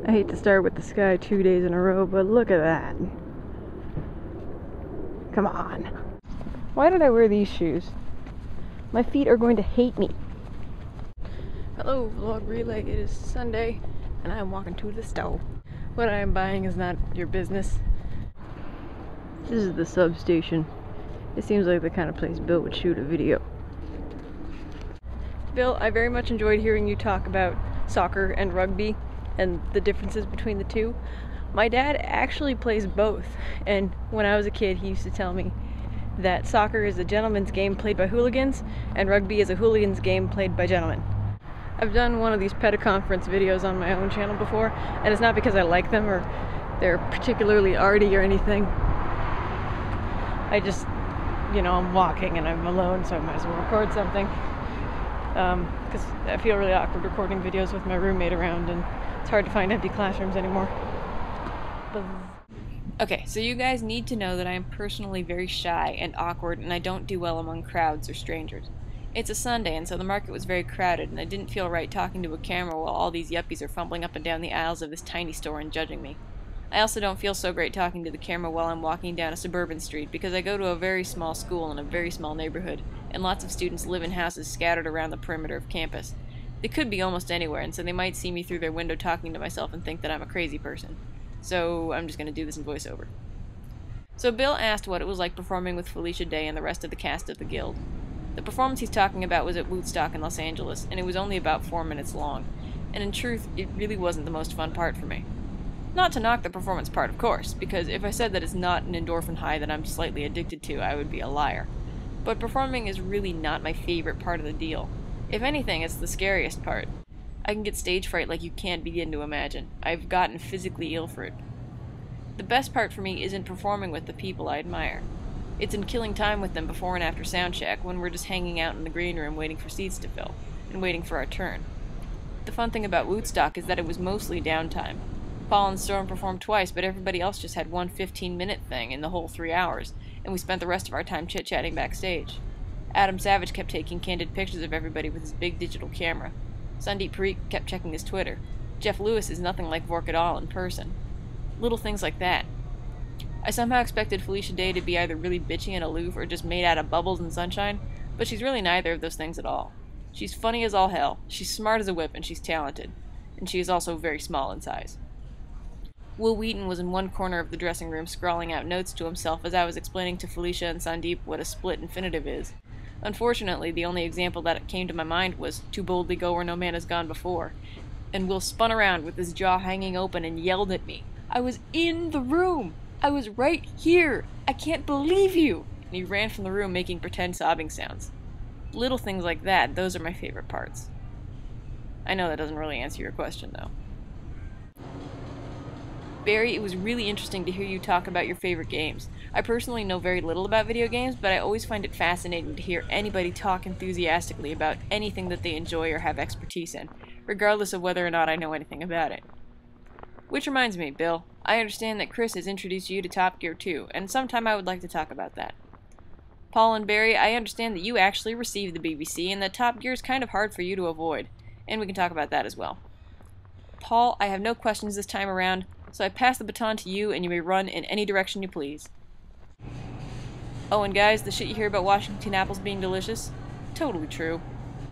I hate to start with the sky 2 days in a row, but look at that. Come on. Why did I wear these shoes? My feet are going to hate me. Hello, vlog relay. It is Sunday, and I am walking to the store. What I am buying is not your business. This is the substation. It seems like the kind of place Bill would shoot a video. Bill, I very much enjoyed hearing you talk about soccer and rugby and the differences between the two. My dad actually plays both, and when I was a kid he used to tell me that soccer is a gentleman's game played by hooligans and rugby is a hooligan's game played by gentlemen. I've done one of these petaconference videos on my own channel before, and it's not because I like them or they're particularly arty or anything. I just, you know, I'm walking and I'm alone, so I might as well record something. Because I feel really awkward recording videos with my roommate around, and it's hard to find empty classrooms anymore. Okay, so you guys need to know that I am personally very shy and awkward, and I don't do well among crowds or strangers. It's a Sunday, and so the market was very crowded, and I didn't feel right talking to a camera while all these yuppies are fumbling up and down the aisles of this tiny store and judging me. I also don't feel so great talking to the camera while I'm walking down a suburban street, because I go to a very small school in a very small neighborhood, and lots of students live in houses scattered around the perimeter of campus. They could be almost anywhere, and so they might see me through their window talking to myself and think that I'm a crazy person. So I'm just going to do this in voiceover. So Bill asked what it was like performing with Felicia Day and the rest of the cast of the Guild. The performance he's talking about was at Woodstock in Los Angeles, and it was only about 4 minutes long, and in truth, it really wasn't the most fun part for me. Not to knock the performance part, of course, because if I said that it's not an endorphin high that I'm slightly addicted to, I would be a liar. But performing is really not my favorite part of the deal. If anything, it's the scariest part. I can get stage fright like you can't begin to imagine. I've gotten physically ill for it. The best part for me isn't performing with the people I admire. It's in killing time with them before and after soundcheck, when we're just hanging out in the green room waiting for seats to fill, and waiting for our turn. The fun thing about Woodstock is that it was mostly downtime. Paul and Storm performed twice, but everybody else just had one 15-minute thing in the whole 3 hours, and we spent the rest of our time chit-chatting backstage. Adam Savage kept taking candid pictures of everybody with his big digital camera. Sandeep Parikh kept checking his Twitter. Jeff Lewis is nothing like Vork at all in person. Little things like that. I somehow expected Felicia Day to be either really bitchy and aloof or just made out of bubbles and sunshine, but she's really neither of those things at all. She's funny as all hell, she's smart as a whip, and she's talented. And she is also very small in size. Will Wheaton was in one corner of the dressing room scrawling out notes to himself as I was explaining to Felicia and Sandeep what a split infinitive is. Unfortunately, the only example that came to my mind was "to boldly go where no man has gone before," and Will spun around with his jaw hanging open and yelled at me. "I was in the room! I was right here! I can't believe you!" And he ran from the room making pretend sobbing sounds. Little things like that, those are my favorite parts. I know that doesn't really answer your question, though. Barry, it was really interesting to hear you talk about your favorite games. I personally know very little about video games, but I always find it fascinating to hear anybody talk enthusiastically about anything that they enjoy or have expertise in, regardless of whether or not I know anything about it. Which reminds me, Bill, I understand that Chris has introduced you to Top Gear 2, and sometime I would like to talk about that. Paul and Barry, I understand that you actually received the BBC, and that Top Gear is kind of hard for you to avoid, and we can talk about that as well. Paul, I have no questions this time around, so I pass the baton to you, and you may run in any direction you please. Oh, and guys, the shit you hear about Washington apples being delicious? Totally true.